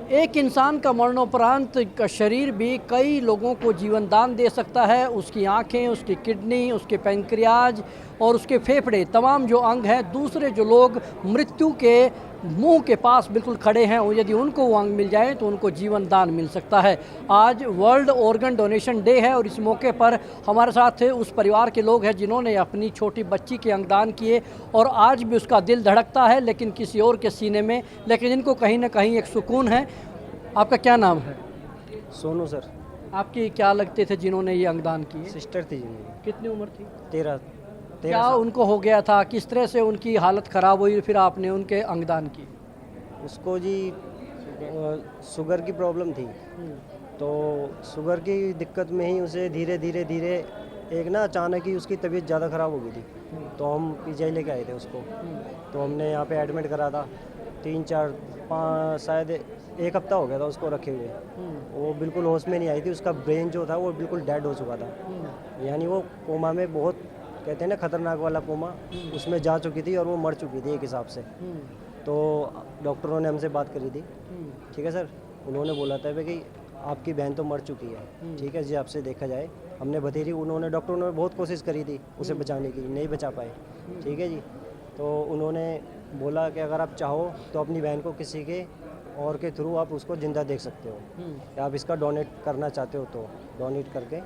एक इंसान का मरणोपरांत का शरीर भी कई लोगों को जीवन दान दे सकता है। उसकी आँखें, उसकी किडनी, उसके पैंक्रियाज और उसके फेफड़े, तमाम जो अंग हैं, दूसरे जो लोग मृत्यु के मुंह के पास बिल्कुल खड़े हैं, और यदि उनको वो अंग मिल जाए तो उनको जीवन दान मिल सकता है। आज वर्ल्ड ऑर्गन डोनेशन डे है और इस मौके पर हमारे साथ उस परिवार के लोग हैं जिन्होंने अपनी छोटी बच्ची के अंग दान किए और आज भी उसका दिल धड़कता है, लेकिन किसी और के सीने में, लेकिन इनको कहीं ना कहीं एक सुकून है। आपका क्या नाम है? सोनू सर। आपकी क्या लगते थे जिन्होंने ये अंगदान किए? सिस्टर थी जी मेरी। कितनी उम्र थी? 13 क्या साल। उनको हो गया था? किस तरह से उनकी हालत ख़राब हुई फिर आपने उनके अंगदान किए? उसको जी शुगर की प्रॉब्लम थी, तो शुगर की दिक्कत में ही उसे धीरे धीरे धीरे एक ना अचानक ही उसकी तबीयत ज़्यादा ख़राब हो गई थी। तो हम पीजीआई लेके आए थे उसको। तो हमने यहाँ पे एडमिट करा था 3-4-5 शायद 1 हफ्ता हो गया था उसको रखे हुए। वो बिल्कुल होश में नहीं आई थी। उसका ब्रेन जो था वो बिल्कुल डेड हो चुका था, यानी वो कोमा में, बहुत कहते हैं ना खतरनाक वाला कोमा, उसमें जा चुकी थी और वो मर चुकी थी एक हिसाब से। तो डॉक्टरों ने हमसे बात करी थी, ठीक है सर। उन्होंने बोला था कि आपकी बहन तो मर चुकी है, ठीक है जी, आपसे देखा जाए। हमने बतेरी, डॉक्टरों ने बहुत कोशिश करी थी उसे बचाने की, नहीं बचा पाए, ठीक है जी। तो उन्होंने बोला कि अगर आप चाहो तो अपनी बहन को किसी के और के थ्रू आप उसको ज़िंदा देख सकते हो, या आप इसका डोनेट करना चाहते हो तो डोनेट करके।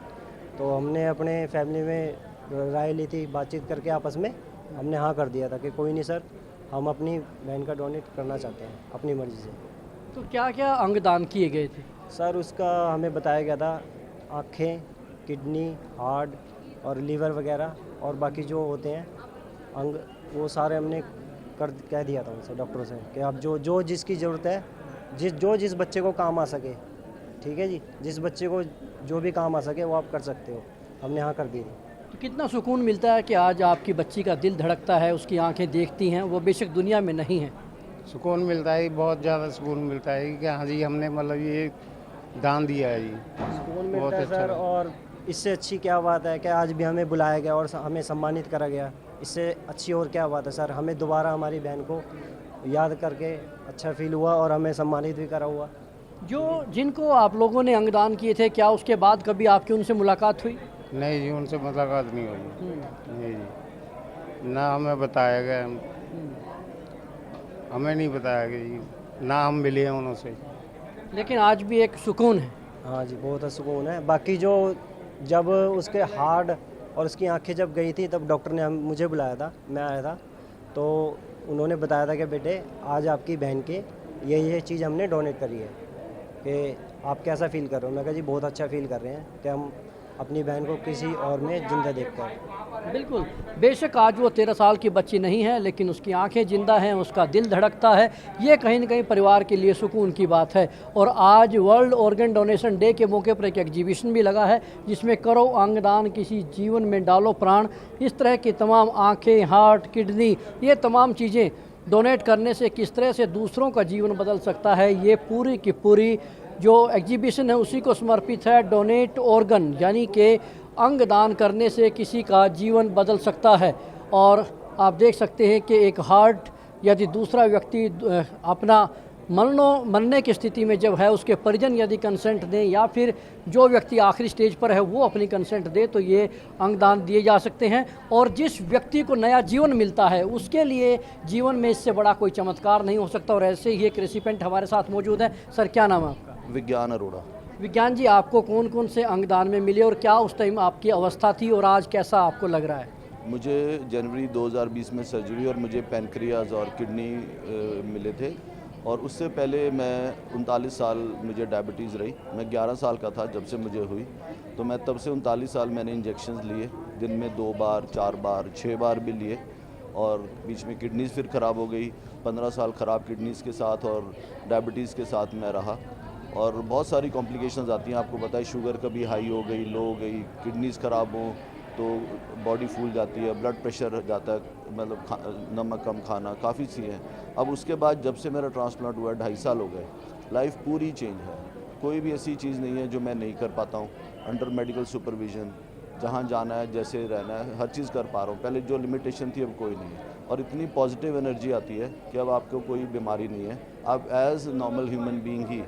तो हमने अपने फैमिली में राय ली थी, बातचीत करके आपस में हमने हाँ कर दिया था कि कोई नहीं सर, हम अपनी बहन का डोनेट करना चाहते हैं अपनी मर्ज़ी से। तो क्या क्या अंग दान किए गए थे? सर उसका हमें बताया गया था आँखें, किडनी, हार्ट और लीवर वगैरह, और बाकी जो होते हैं अंग, वो सारे हमने कह दिया था उनसे, डॉक्टरों से, कि आप जो जिसकी ज़रूरत है, जिस बच्चे को काम आ सके, ठीक है जी, जिस बच्चे को जो भी काम आ सके वो आप कर सकते हो। हमने हाँ कर दी थी। तो कितना सुकून मिलता है कि आज आपकी बच्ची का दिल धड़कता है, उसकी आंखें देखती हैं, वो बेशक दुनिया में नहीं है। सुकून मिलता है, बहुत ज़्यादा सुकून मिलता है कि हाँ जी, हमने मतलब ये दान दिया है जी। सुकून बहुत मिलता है अच्छा सर, लगा। और इससे अच्छी क्या बात है कि आज भी हमें बुलाया गया और हमें सम्मानित करा गया। इससे अच्छी और क्या बात है सर, हमें दोबारा हमारी बहन को याद करके अच्छा फील हुआ और हमें सम्मानित भी करा हुआ। जिनको आप लोगों ने अंगदान किए थे, क्या उसके बाद कभी आपकी उनसे मुलाकात हुई? नहीं जी, उनसे मुलाकात नहीं हुई। नहीं जी, ना हमें बताया गया, हमें नहीं बताया गया जी, ना हम मिले हैं उनसे। लेकिन आज भी एक सुकून है। हाँ जी, बहुत सुकून है। बाकी जो जब उसके हार्ट और उसकी आंखें जब गई थी, तब डॉक्टर ने मुझे बुलाया था, मैं आया था, तो उन्होंने बताया था कि बेटे आज आपकी बहन के ये चीज़ हमने डोनेट करी है, कि आप कैसा फ़ील कर रहे हो। मैं कहा जी बहुत अच्छा फ़ील कर रहे हैं कि हम अपनी बहन को किसी और में ज़िंदा देखते हैं। बिल्कुल, बेशक आज वो 13 साल की बच्ची नहीं है, लेकिन उसकी आंखें जिंदा हैं, उसका दिल धड़कता है। ये कहीं न कहीं परिवार के लिए सुकून की बात है। और आज वर्ल्ड ऑर्गन डोनेशन डे के मौके पर एक एग्जीबिशन भी लगा है, जिसमें करो अंगदान, किसी जीवन में डालो प्राण। इस तरह की तमाम आंखें, हार्ट, किडनी, ये तमाम चीज़ें डोनेट करने से किस तरह से दूसरों का जीवन बदल सकता है, ये पूरी की पूरी जो एग्जीबिशन है उसी को समर्पित है। डोनेट ऑर्गन, यानी कि अंग दान करने से किसी का जीवन बदल सकता है। और आप देख सकते हैं कि एक हार्ट, यदि दूसरा व्यक्ति अपना मरने की स्थिति में जब है, उसके परिजन यदि कंसेंट दें, या फिर जो व्यक्ति आखिरी स्टेज पर है वो अपनी कंसेंट दे, तो ये अंगदान दिए जा सकते हैं। और जिस व्यक्ति को नया जीवन मिलता है, उसके लिए जीवन में इससे बड़ा कोई चमत्कार नहीं हो सकता। और ऐसे ही एक रेसिपेंट हमारे साथ मौजूद है। सर, क्या नाम है आपका? विज्ञान अरोड़ा। विज्ञान जी, आपको कौन कौन से अंगदान में मिले और क्या उस टाइम आपकी अवस्था थी और आज कैसा आपको लग रहा है? मुझे जनवरी 2020 में सर्जरी और मुझे पैनक्रियाज और किडनी मिले थे, और उससे पहले मैं 39 साल मुझे डायबिटीज़ रही। मैं 11 साल का था जब से मुझे हुई, तो मैं तब से 39 साल मैंने इंजेक्शन्स लिए, दिन में 2 बार, 4 बार, 6 बार भी लिए। और बीच में किडनीज़ फिर ख़राब हो गई, 15 साल ख़राब किडनीज़ के साथ और डायबिटीज़ के साथ मैं रहा। और बहुत सारी कॉम्प्लिकेशंस आती हैं, आपको पता है, शुगर कभी हाई हो गई, लो हो गई, किडनीज़ ख़राब हो तो बॉडी फूल जाती है, ब्लड प्रेशर जाता है, मतलब नमक कम खाना, काफ़ी सी हैं। अब उसके बाद जब से मेरा ट्रांसप्लांट हुआ है, 2.5 साल हो गए, लाइफ पूरी चेंज है। कोई भी ऐसी चीज़ नहीं है जो मैं नहीं कर पाता हूँ। अंडर मेडिकल सुपरविजन, जहाँ जाना है, जैसे रहना है, हर चीज़ कर पा रहा हूँ। पहले जो लिमिटेशन थी अब कोई नहीं है, और इतनी पॉजिटिव एनर्जी आती है कि अब आपको कोई बीमारी नहीं है। आप एज नॉर्मल ह्यूमन बीइंग ही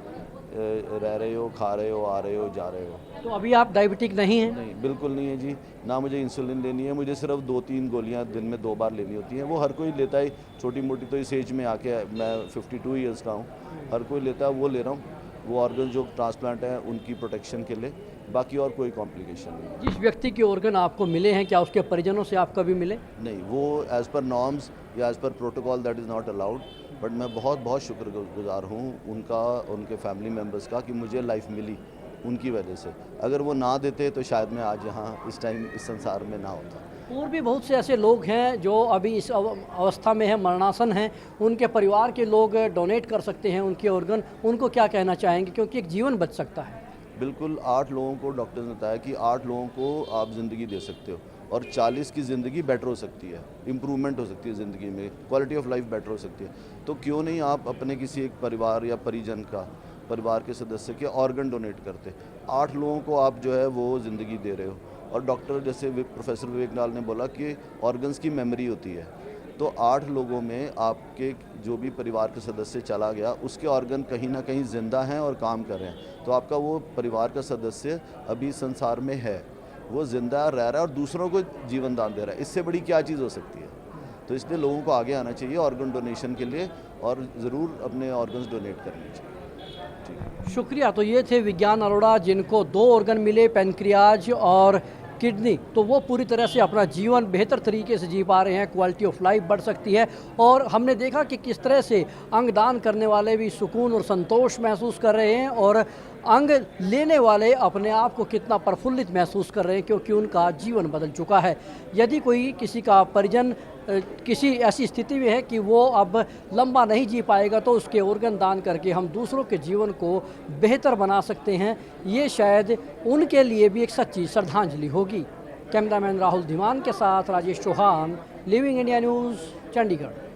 रह रहे हो, खा रहे हो, आ रहे हो, जा रहे हो। तो अभी आप डायबिटिक नहीं हैं? नहीं, बिल्कुल नहीं है जी। ना मुझे इंसुलिन लेनी है, मुझे सिर्फ 2-3 गोलियां दिन में 2 बार लेनी होती हैं। वो हर कोई लेता है, छोटी मोटी। तो इस एज में आके मैं 52 ईयर्स का हूँ, हर कोई लेता है, वो ले रहा हूँ। वो ऑर्गन जो ट्रांसप्लांट हैं उनकी प्रोटेक्शन के लिए, बाकी और कोई कॉम्प्लिकेशन नहीं है। जिस व्यक्ति के ऑर्गन आपको मिले हैं, क्या उसके परिजनों से आप कभी मिले? नहीं, वो एज़ पर नॉर्म्स या as per protocol that is not allowed. But मैं बहुत बहुत शुक्रगुजार हूँ उनका, उनके फैमिली मेम्बर्स का, कि मुझे लाइफ मिली उनकी वजह से। अगर वो ना देते तो शायद मैं आज यहाँ इस टाइम इस संसार में ना होता। और भी बहुत से ऐसे लोग हैं जो अभी इस अवस्था में है, मरणासन हैं, उनके परिवार के लोग डोनेट कर सकते हैं उनके ऑर्गन। उनको क्या कहना चाहेंगे, क्योंकि एक जीवन बच सकता है? बिल्कुल, 8 लोगों को डॉक्टर ने बताया कि 8 लोगों को आप ज़िंदगी दे सकते हो और 40 की ज़िंदगी बेटर हो सकती है, इम्प्रूवमेंट हो सकती है ज़िंदगी में, क्वालिटी ऑफ लाइफ बेटर हो सकती है। तो क्यों नहीं आप अपने किसी एक परिवार या परिजन का, परिवार के सदस्य के ऑर्गन डोनेट करते। 8 लोगों को आप जो है वो ज़िंदगी दे रहे हो। और डॉक्टर जैसे प्रोफेसर विवेक लाल ने बोला कि ऑर्गन्स की मेमोरी होती है। तो 8 लोगों में आपके जो भी परिवार के सदस्य चला गया, उसके ऑर्गन कहीं ना कहीं ज़िंदा हैं और काम कर रहे हैं। तो आपका वो परिवार का सदस्य अभी संसार में है, वो ज़िंदा रह रहा है और दूसरों को जीवन दान दे रहा है। इससे बड़ी क्या चीज़ हो सकती है? तो इसलिए लोगों को आगे आना चाहिए ऑर्गन डोनेशन के लिए और ज़रूर अपने ऑर्गन्स डोनेट करने चाहिए। शुक्रिया। तो ये थे विज्ञान अरोड़ा, जिनको 2 ऑर्गन मिले, पैनक्रियाज और किडनी। तो वो पूरी तरह से अपना जीवन बेहतर तरीके से जी पा रहे हैं, क्वालिटी ऑफ लाइफ बढ़ सकती है। और हमने देखा कि किस तरह से अंग दान करने वाले भी सुकून और संतोष महसूस कर रहे हैं और अंग लेने वाले अपने आप को कितना प्रफुल्लित महसूस कर रहे हैं, क्योंकि उनका जीवन बदल चुका है। यदि कोई किसी का परिजन किसी ऐसी स्थिति में है कि वो अब लंबा नहीं जी पाएगा, तो उसके ऑर्गन दान करके हम दूसरों के जीवन को बेहतर बना सकते हैं। ये शायद उनके लिए भी एक सच्ची श्रद्धांजलि होगी। कैमरामैन राहुल धीमान के साथ Rajesh Chauhan, Living India News, Chandigarh.